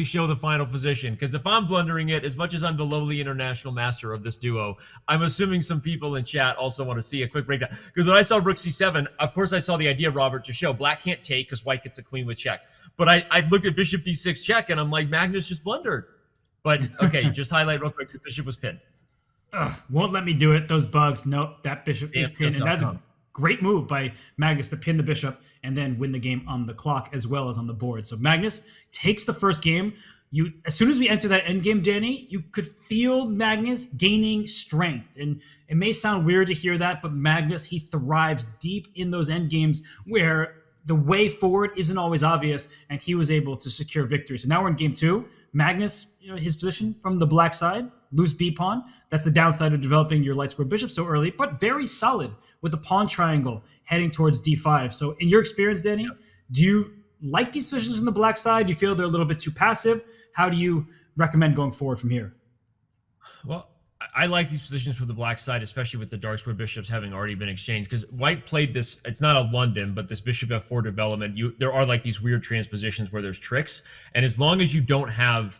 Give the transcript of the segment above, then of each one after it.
show the final position, because if I'm blundering it, as much as I'm the lowly international master of this duo, I'm assuming some people in chat also want to see a quick breakdown. Because when I saw rook c7, of course I saw the idea, Robert, to show black can't take because white gets a queen with check. But I looked at bishop d6 check, and I'm like, Magnus just blundered. But okay, just highlight real quick, the bishop was pinned. Won't let me do it. Those bugs. Nope, that bishop is pinned. And that's a great move by Magnus to pin the bishop and then win the game on the clock as well as on the board. So Magnus takes the first game. As soon as we enter that endgame, Danny, you could feel Magnus gaining strength. And it may sound weird to hear that, but Magnus, he thrives deep in those endgames where the way forward isn't always obvious, and he was able to secure victory. So now we're in game 2. Magnus, his position from the black side, loose B pawn. That's the downside of developing your light square bishop so early, but very solid with the pawn triangle heading towards d5. So in your experience, Danny, do you like these positions from the black side? Do you feel they're a little bit too passive? How do you recommend going forward from here? Well, I like these positions for the black side, especially with the dark square bishops having already been exchanged, because white played this, it's not a London, but this bishop f4 development, there are like these weird transpositions where there's tricks, and as long as you don't have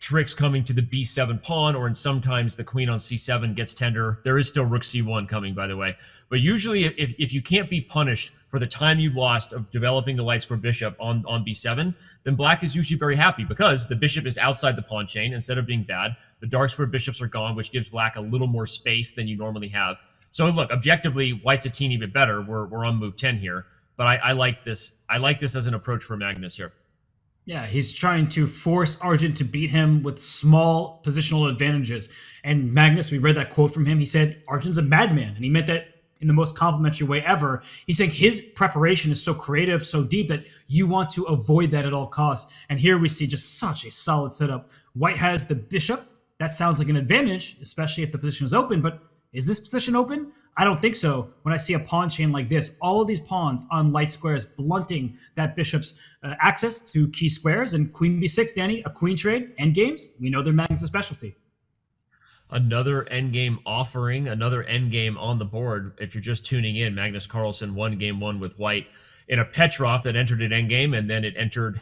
tricks coming to the b7 pawn, or in sometimes the queen on c7 gets tender. There is still rook c1 coming, by the way. But usually if you can't be punished for the time you lost of developing the light square bishop on b7, then black is usually very happy because the bishop is outside the pawn chain instead of being bad. The dark square bishops are gone, which gives black a little more space than you normally have. So look, objectively, white's a teeny bit better. We're on move 10 here, but I like this. I like this as an approach for Magnus here. Yeah, he's trying to force Argent to beat him with small positional advantages. And Magnus, we read that quote from him. He said, Argent's a madman. And he meant that in the most complimentary way ever. He's saying his preparation is so creative, so deep, that you want to avoid that at all costs. And here we see just such a solid setup. White has the bishop. That sounds like an advantage, especially if the position is open. But is this position open? I don't think so. When I see a pawn chain like this, all of these pawns on light squares blunting that bishop's access to key squares, and queen b6, Danny, a queen trade, endgames, we know they're Magnus' specialty. Another endgame offering, another endgame on the board. If you're just tuning in, Magnus Carlsen won game 1 with white in a Petrov that entered an endgame, and then it entered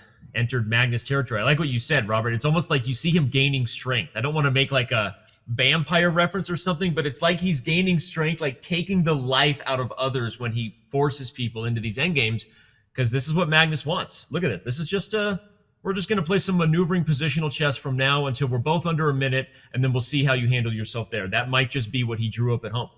Magnus territory. I like what you said, Robert. It's almost like you see him gaining strength. I don't want to make like a vampire reference or something, but it's like he's gaining strength, like taking the life out of others when he forces people into these endgames, because this is what Magnus wants. Look at this. This is just we're just going to play some maneuvering positional chess from now until we're both under a minute, and then we'll see how you handle yourself there. That might just be what he drew up at home.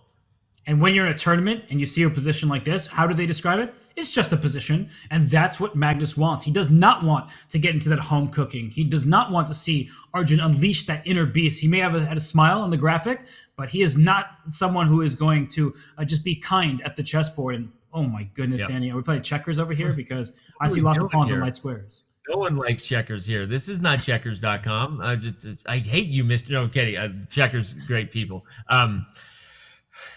And when you're in a tournament and you see a position like this, how do they describe it? It's just a position, and that's what Magnus wants. He does not want to get into that home cooking. He does not want to see Arjun unleash that inner beast. He may have had a smile on the graphic, but he is not someone who is going to just be kind at the chessboard. And oh my goodness, Danny, are we playing checkers over here? Because I see lots of pawns on light squares. No one likes checkers here. This is not checkers.com. I hate you, Mr. No, kidding. Checkers, great people.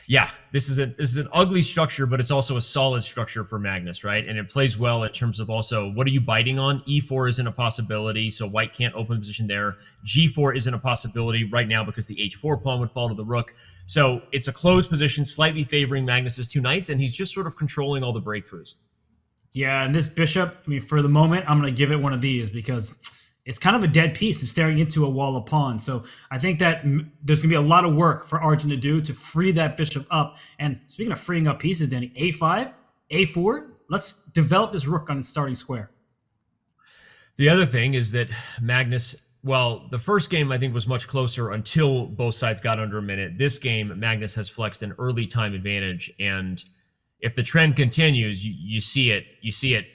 Yeah, this is an ugly structure, but it's also a solid structure for Magnus, right? And it plays well in terms of also, what are you biting on? E4 isn't a possibility, so white can't open position there. G4 isn't a possibility right now because the H4 pawn would fall to the rook. So it's a closed position, slightly favoring Magnus's 2 knights, and he's just sort of controlling all the breakthroughs. Yeah, and this bishop, I mean, for the moment, I'm going to give it one of these because it's kind of a dead piece. It's staring into a wall of pawns. So I think that there's going to be a lot of work for Arjun to do to free that bishop up. And speaking of freeing up pieces, Danny, A5, A4, let's develop this rook on its starting square. The other thing is that Magnus, well, the first game I think was much closer until both sides got under a minute. This game, Magnus has flexed an early time advantage. And if the trend continues, you see it.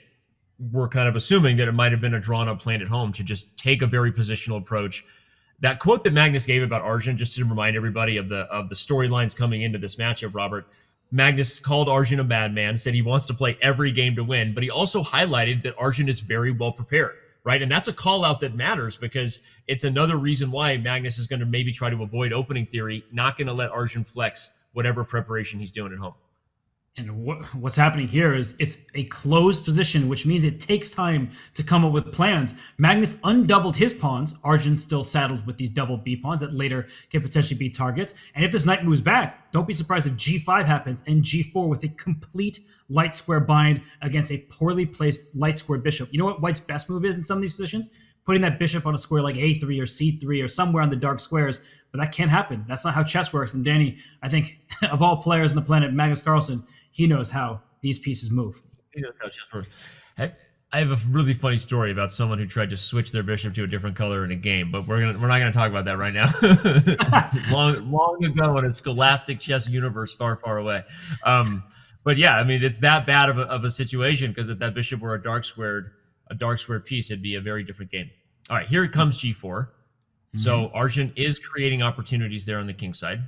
We're kind of assuming that it might have been a drawn-up plan at home to just take a very positional approach. That quote that Magnus gave about Arjun, just to remind everybody of the storylines coming into this matchup, Robert, Magnus called Arjun a madman, said he wants to play every game to win, but he also highlighted that Arjun is very well prepared, right? And that's a call-out that matters because it's another reason why Magnus is going to maybe try to avoid opening theory, not going to let Arjun flex whatever preparation he's doing at home. And what's happening here is it's a closed position, which means it takes time to come up with plans. Magnus undoubled his pawns. Arjun's still saddled with these double B pawns that later can potentially be targets. And if this knight moves back, don't be surprised if G5 happens and G4 with a complete light square bind against a poorly placed light square bishop. You know what White's best move is in some of these positions? putting that bishop on a square like A3 or C3 or somewhere on the dark squares. But that can't happen. That's not how chess works. And Danny, I think of all players on the planet, Magnus Carlsen, he knows how these pieces move. He knows how chess works. I have a really funny story about someone who tried to switch their bishop to a different color in a game, but we're not gonna talk about that right now. long ago in a scholastic chess universe, far away. But yeah, I mean, it's that bad of a situation, because if that bishop were a dark squared piece, it'd be a very different game. All right, here it comes G4. Mm-hmm. So Arjun is creating opportunities there on the king side.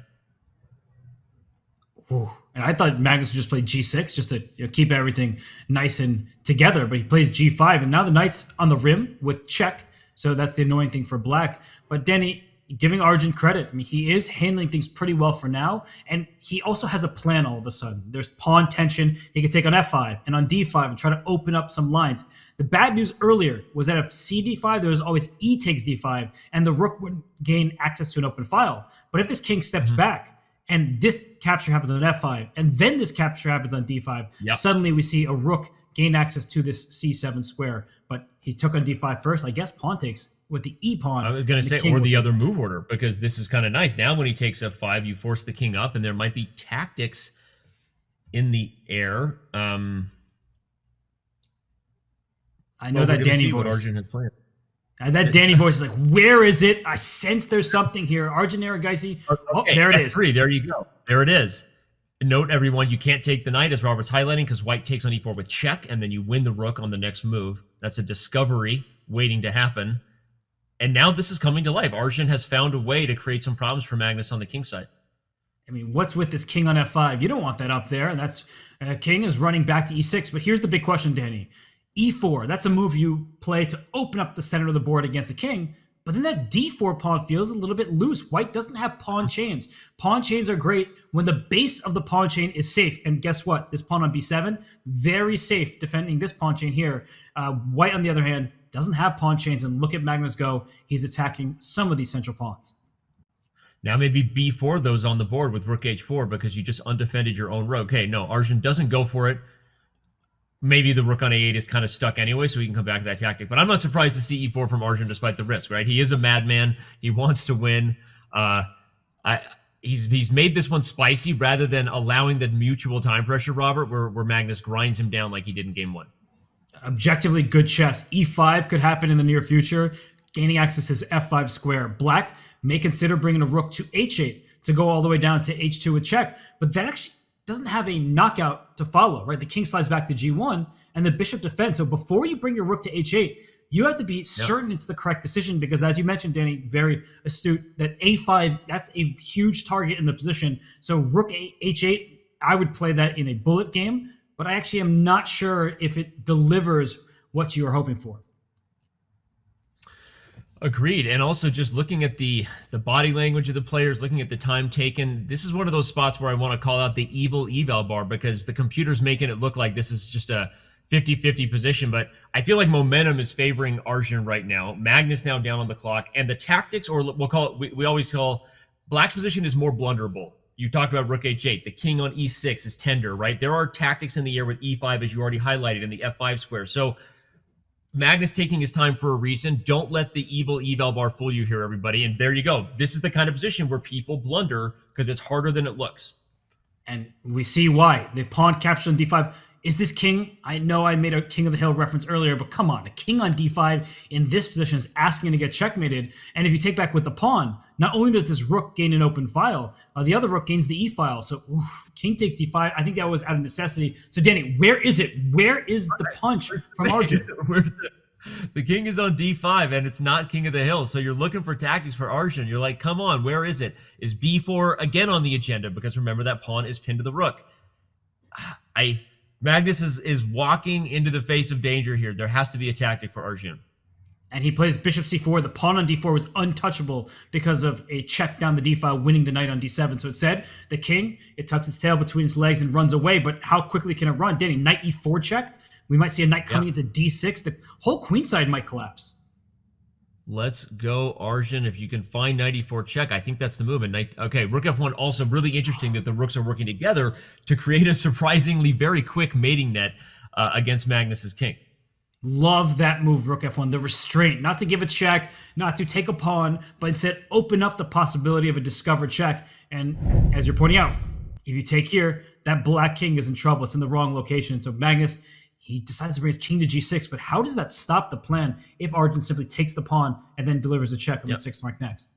Ooh. And I thought Magnus would just play G6 just to keep everything nice and together, but he plays G5, and now the knight's on the rim with check, so that's the annoying thing for black. But Danny, giving Arjun credit, I mean, he is handling things pretty well for now, and he also has a plan all of a sudden. There's pawn tension. He could take on F5 and on D5 and try to open up some lines. The bad news earlier was that if CD5, there was always E takes D5, and the rook wouldn't gain access to an open file. But if this king steps back, and this capture happens on F5, and then this capture happens on D5, suddenly we see a rook gain access to this C7 square. But he took on D5 first. I guess pawn takes with the E pawn. I was going to say, or the other move order, because this is kind of nice. Now when he takes F5, you force the king up, and there might be tactics in the air. I know that Danny voice. Arjun had planned. And that Danny voice is like, where is it? I sense there's something here. Arjun Erigaisi. Okay, oh, there it F3, is. There you go. There it is. Note, everyone, you can't take the knight, as Robert's highlighting, because white takes on E4 with check, and then you win the rook on the next move. That's a discovery waiting to happen. And now this is coming to life. Arjun has found a way to create some problems for Magnus on the king side. I mean, what's with this king on F5? You don't want that up there. And that's king is running back to E6. But here's the big question, Danny. E4, that's a move you play to open up the center of the board against the king. But then that D4 pawn feels a little bit loose. White doesn't have pawn chains. Pawn chains are great when the base of the pawn chain is safe. And guess what? This pawn on B7, very safe defending this pawn chain here. White, on the other hand, doesn't have pawn chains. And look at Magnus go. He's attacking some of these central pawns. Now maybe B4, those on the board with rook H4, because you just undefended your own rook. Okay, no, Arjun doesn't go for it. Maybe the rook on A8 is kind of stuck anyway, so we can come back to that tactic. But I'm not surprised to see E4 from Arjun despite the risk, right? He is a madman. He wants to win. He's made this one spicy rather than allowing the mutual time pressure, Robert, where Magnus grinds him down like he did in game one. Objectively good chess. E5 could happen in the near future, gaining access to his F5 square. Black may consider bringing a rook to H8 to go all the way down to H2 with check, but that actually doesn't have a knockout to follow, right? The king slides back to G1 and the bishop defends. So before you bring your rook to H8, you have to be certain it's the correct decision, because as you mentioned, Danny, very astute, that A5, that's a huge target in the position. So rook H8, I would play that in a bullet game, but I actually am not sure if it delivers what you are hoping for. Agreed. And also just looking at the body language of the players, looking at the time taken, this is one of those spots where I want to call out the evil eval bar, because the computer's making it look like this is just a 50-50 position. But I feel like momentum is favoring Arjun right now. Magnus now down on the clock, and the tactics, or we'll call it, we always call black's position is more blunderable. You talked about rook H8. The king on E6 is tender, right? There are tactics in the air with E5, as you already highlighted, in the F5 square. So Magnus taking his time for a reason. Don't let the evil eval bar fool you here, everybody. And there you go. This is the kind of position where people blunder because it's harder than it looks. And we see why. The pawn captured on D5. Is this king? I know I made a king of the hill reference earlier, but come on. The king on D5 in this position is asking to get checkmated. And if you take back with the pawn, not only does this rook gain an open file, the other rook gains the E file. So king takes D5. I think that was out of necessity. So Danny, where is it? Where is the punch from Arjun? The king is on D5 and it's not king of the hill. So you're looking for tactics for Arjun. You're like, come on, where is it? Is B4 again on the agenda? Because remember, that pawn is pinned to the rook. Magnus is walking into the face of danger here. There has to be a tactic for Arjun. And he plays bishop c4. The pawn on d4 was untouchable because of a check down the d file, winning the knight on d7. So it said the king, it tucks its tail between its legs and runs away. But how quickly can it run? Danny, knight e4 check. We might see a knight coming into d6. The whole queen side might collapse. Let's go, Arjun. If you can find knight e4 check, I think that's the move. And okay, rook f1, also really interesting that the rooks are working together to create a surprisingly very quick mating net against Magnus's king. Love that move, rook f1. The restraint, not to give a check, not to take a pawn, but instead open up the possibility of a discovered check. And as you're pointing out, if you take here, that black king is in trouble. It's in the wrong location. So Magnus, he decides to bring his king to g6. But how does that stop the plan if Arjun simply takes the pawn and then delivers a check on the 6th mark next?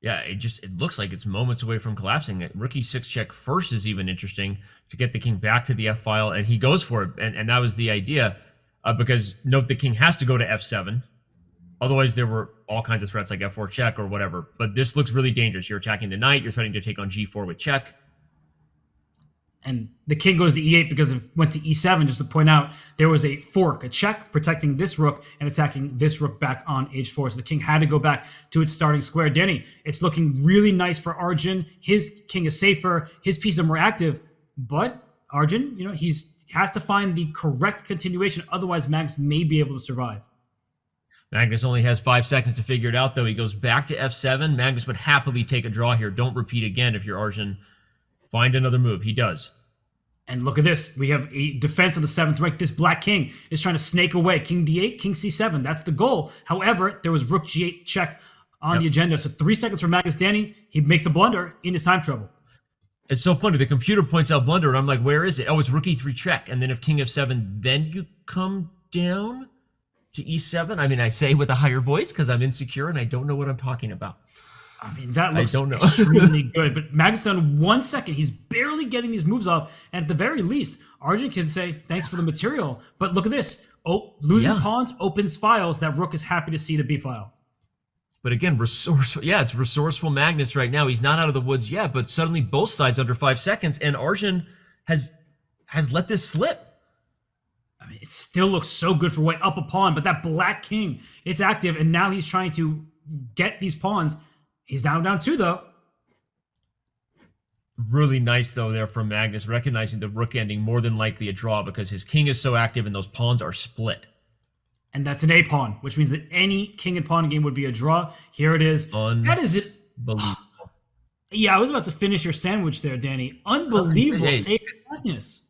Yeah, it looks like it's moments away from collapsing. Rook e6 check first is even interesting to get the king back to the f file, and he goes for it. And that was the idea, because note the king has to go to f7. Otherwise, there were all kinds of threats like f4 check or whatever. But this looks really dangerous. You're attacking the knight. You're threatening to take on g4 with check. And the king goes to e8 because it went to e7. Just to point out, there was a fork, a check protecting this rook and attacking this rook back on h4. So the king had to go back to its starting square. Danny, it's looking really nice for Arjun. His king is safer. His pieces are more active. But Arjun, he has to find the correct continuation. Otherwise, Magnus may be able to survive. Magnus only has 5 seconds to figure it out, though. He goes back to f7. Magnus would happily take a draw here. Don't repeat again if you're Arjun. Find another move. He does. And look at this. We have a defense on the 7th rank. This black king is trying to snake away. King d8, king c7. That's the goal. However, there was rook g8 check on the agenda. So 3 seconds for Magnus. Danny, he makes a blunder in his time trouble. It's so funny. The computer points out blunder, and I'm like, where is it? Oh, it's rook e3 check. And then if king f7, then you come down to e7. I mean, I say with a higher voice because I'm insecure and I don't know what I'm talking about. I mean, that looks extremely good. But Magnus done 1 second. He's barely getting these moves off. And at the very least, Arjun can say, thanks for the material. But look at this. Oh, losing pawns opens files. That rook is happy to see the b file. But again, resourceful. Yeah, it's resourceful Magnus right now. He's not out of the woods yet, but suddenly both sides under 5 seconds. And Arjun has let this slip. I mean, it still looks so good for white up a pawn. But that black king, it's active. And now he's trying to get these pawns. He's down 2, though. Really nice, though, there from Magnus, recognizing the rook ending more than likely a draw because his king is so active and those pawns are split. And that's an A pawn, which means that any king and pawn game would be a draw. Here it is. That is it. Unbelievable. Yeah, I was about to finish your sandwich there, Danny. Unbelievable save Magnus.